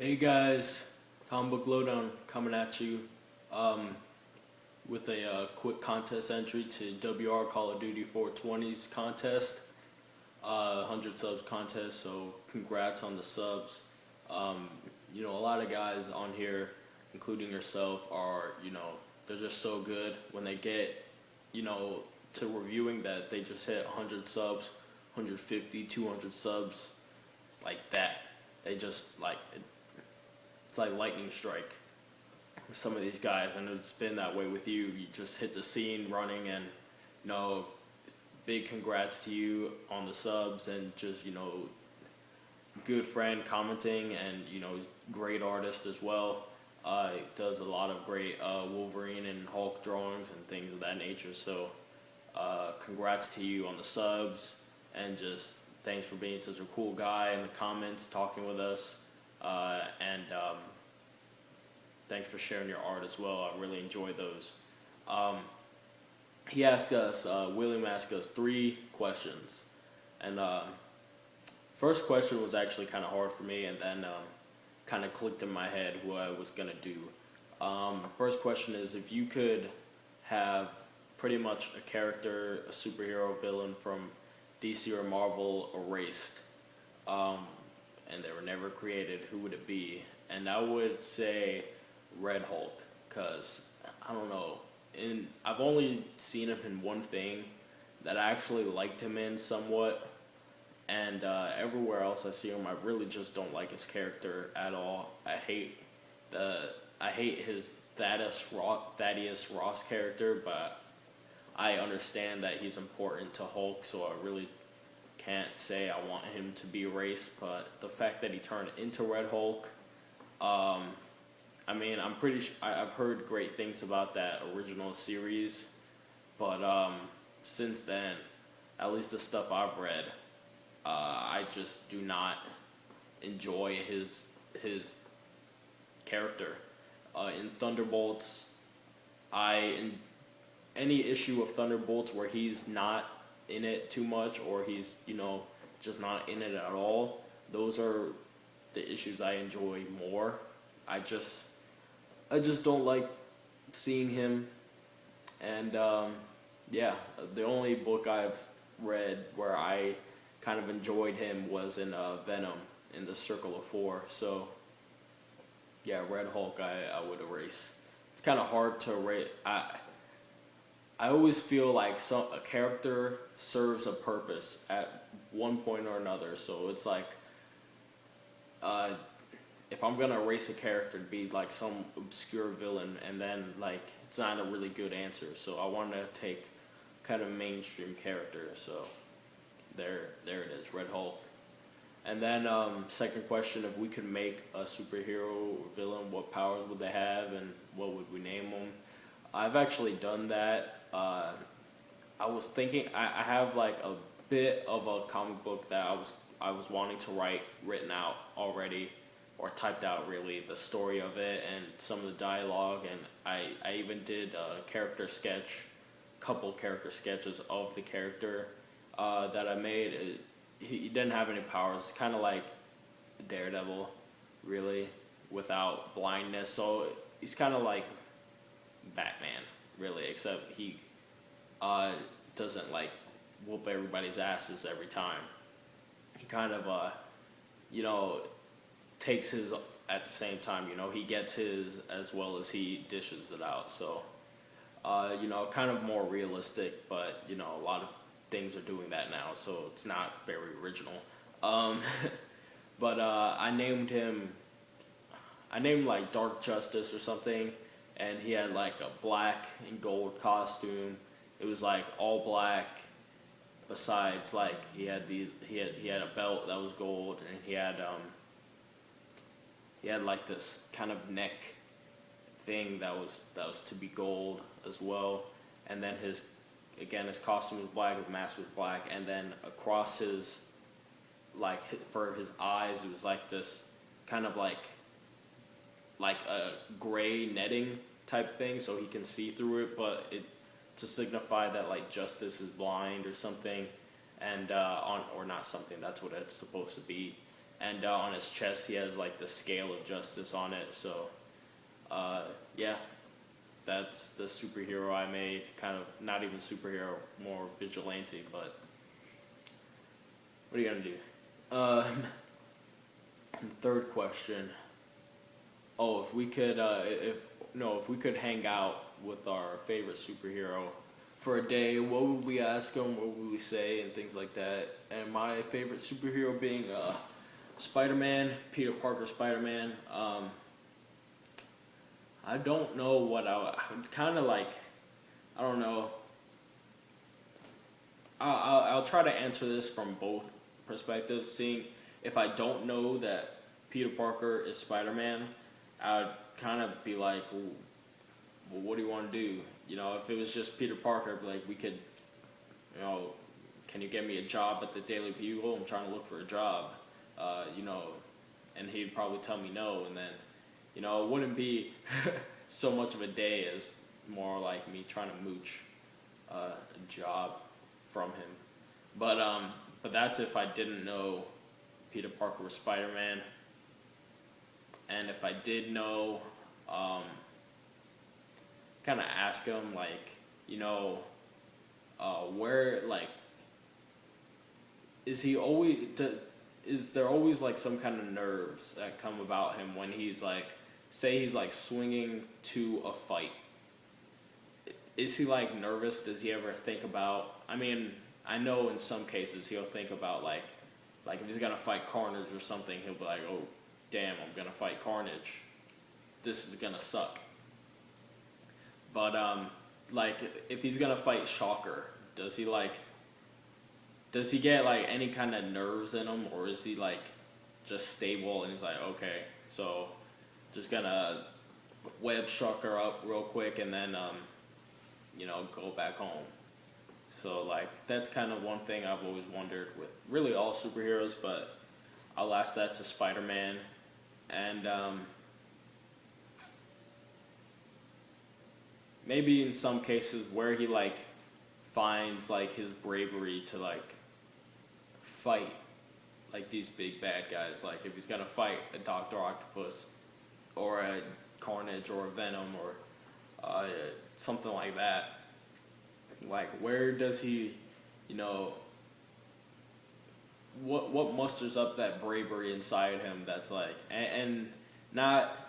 Hey guys, Comic Book Lowdown coming at you with a quick contest entry to Wrcallofduty420's contest, 100 subs contest. So congrats on the subs. A lot of guys on here, including yourself, are they're just so good when they get to reviewing that they just hit 100 subs, 150, 200 subs like that. They just it's like lightning strike with some of these guys, and it's been that way with you. You just hit the scene running, and big congrats to you on the subs, and just good friend commenting, and great artist as well. Does a lot of great Wolverine and Hulk drawings and things of that nature. So congrats to you on the subs, and just thanks for being such a cool guy in the comments, talking with us. And thanks for sharing your art as well. I really enjoy those. He asked us, William asked us 3 questions. And first question was actually kind of hard for me, and then kind of clicked in my head what I was going to do. First question is, if you could have pretty much a character, a superhero villain from DC or Marvel erased, and they were never created, who would it be? And I would say Red Hulk, because I don't know, I've only seen him in one thing that I actually liked him in somewhat, and everywhere else I see him, I really just don't like his character at all. I hate his Thaddeus Ross character, but I understand that he's important to Hulk, so I really can't say I want him to be erased. But the fact that he turned into Red Hulk, I'm pretty sure I've heard great things about that original series, but since then, at least the stuff I've read, I just do not enjoy his character. In Thunderbolts, any issue of Thunderbolts where he's not in it too much, or he's just not in it at all, those are the issues I enjoy more. I just don't like seeing him. And the only book I've read where I kind of enjoyed him was in Venom, in the Circle of 4. So yeah, Red Hulk I would erase. It's kind of hard to erase. I always feel like a character serves a purpose at one point or another. So it's like, if I'm gonna erase a character, it'd be like some obscure villain, and then it's not a really good answer. So I want to take kind of mainstream character. So there it is, Red Hulk. And then second question: if we could make a superhero villain, what powers would they have, and what would we name them? I've actually done that. I was thinking I have like a bit of a comic book that I was wanting to write, written out already, or typed out really, the story of it and some of the dialogue, and I even did a couple character sketches of the character that I made. He didn't have any powers. It's kind of like Daredevil, really, without blindness. So he's kind of like Batman, really, except he doesn't whoop everybody's asses every time. He kind of takes his at the same time. He gets his as well as he dishes it out. So kind of more realistic, but a lot of things are doing that now, so it's not very original. But I named like Dark Justice or something, and he had like a black and gold costume. It was like all black, besides he had a belt that was gold, and he had like this kind of neck thing that was to be gold as well. And then his costume was black, his mask was black, and then across his for his eyes, it was like this kind of like a gray netting type thing, so he can see through it, but it to signify that Justice is blind or something, and or not something. That's what it's supposed to be. and on his chest he has like the scale of justice on it. So yeah, that's the superhero I made. Kind of not even superhero, more vigilante. But what are you gonna do? Third question. Oh, if we could, if we could hang out with our favorite superhero for a day, what would we ask him? What would we say, and things like that? And my favorite superhero being Spider-Man, Peter Parker Spider-Man. I don't know what I would kind of like. I don't know. I'll try to answer this from both perspectives. Seeing if I don't know that Peter Parker is Spider-Man, I would kind of be like, well, what do you want to do? You know, if it was just Peter Parker, I'd be like, we could, you know, can you get me a job at the Daily Bugle? I'm trying to look for a job, you know, and he'd probably tell me no, and then, you know, it wouldn't be so much of a day as more like me trying to mooch a job from him. But that's if I didn't know Peter Parker was Spider-Man. And if I did know, kind of ask him, like, you know, where, like, is there always like some kind of nerves that come about him when he's like, say he's like swinging to a fight? Is he like nervous? Does he ever think about, I mean, I know in some cases he'll think about like if he's gonna fight Carnage or something, he'll be like, oh damn, I'm gonna fight Carnage, this is gonna suck. But like if he's gonna fight Shocker, does he get like any kind of nerves in him, or is he like just stable and he's like, okay, so just gonna web Shocker up real quick and then you know, go back home? So like that's kind of one thing I've always wondered with really all superheroes, but I'll ask that to Spider-Man. And maybe in some cases where he like finds like his bravery to like fight like these big bad guys. Like if he's gonna fight a Dr. Octopus or a Carnage or a Venom or something like that, like where does he, you know, what musters up that bravery inside him that's like, and not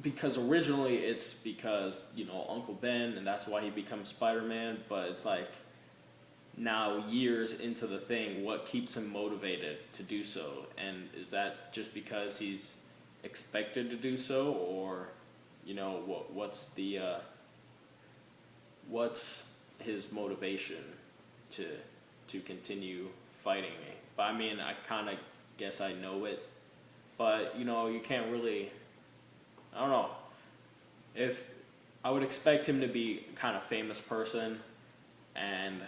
because originally it's because, you know, Uncle Ben, and that's why he becomes Spider-Man, but it's like now years into the thing, what keeps him motivated to do so? And is that just because he's expected to do so, or, you know, what's his motivation to continue fighting me? But I mean, I kind of guess I know it, but you know, you can't really, I don't know. If I would expect him to be a kind of famous person, and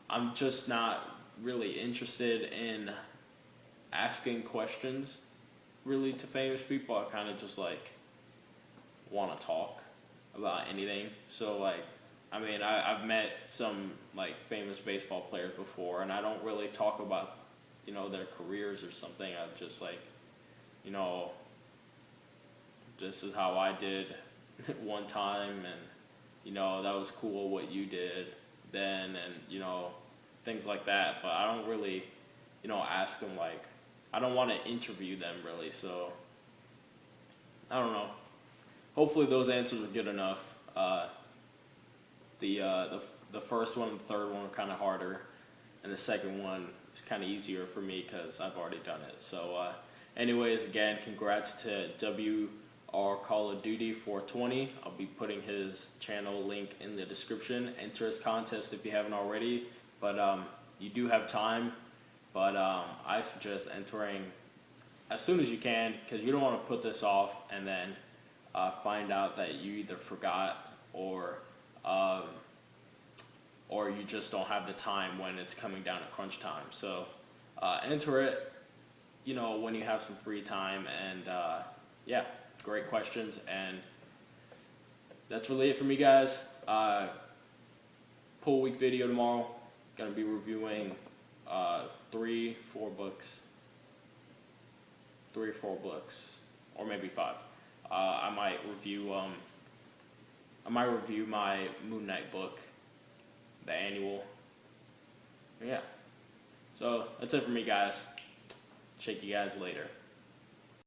I'm just not really interested in asking questions really to famous people. I kind of just like want to talk about anything. So like, I mean, I've met some like famous baseball players before, and I don't really talk about, you know, their careers or something. I'm just like, you know, this is how I did one time, and you know, that was cool what you did then, and you know, things like that. But I don't really, you know, ask them, like, I don't want to interview them really. So I don't know. Hopefully those answers are good enough. The first one and the third one are kind of harder, and the second one is kind of easier for me because I've already done it. So anyways, again, congrats to Wrcallofduty420. I'll be putting his channel link in the description. Enter his contest if you haven't already, but you do have time. But I suggest entering as soon as you can, because you don't want to put this off and then find out that you either forgot or you just don't have the time when it's coming down to crunch time. So enter it, you know, when you have some free time. And yeah, great questions. And that's really it for me, guys. Pool week video tomorrow. Gonna be reviewing 3-4 books. 3 or 4 books, or maybe 5. I might review my Moon Knight book, the annual. Yeah. So that's it for me, guys. Check you guys later.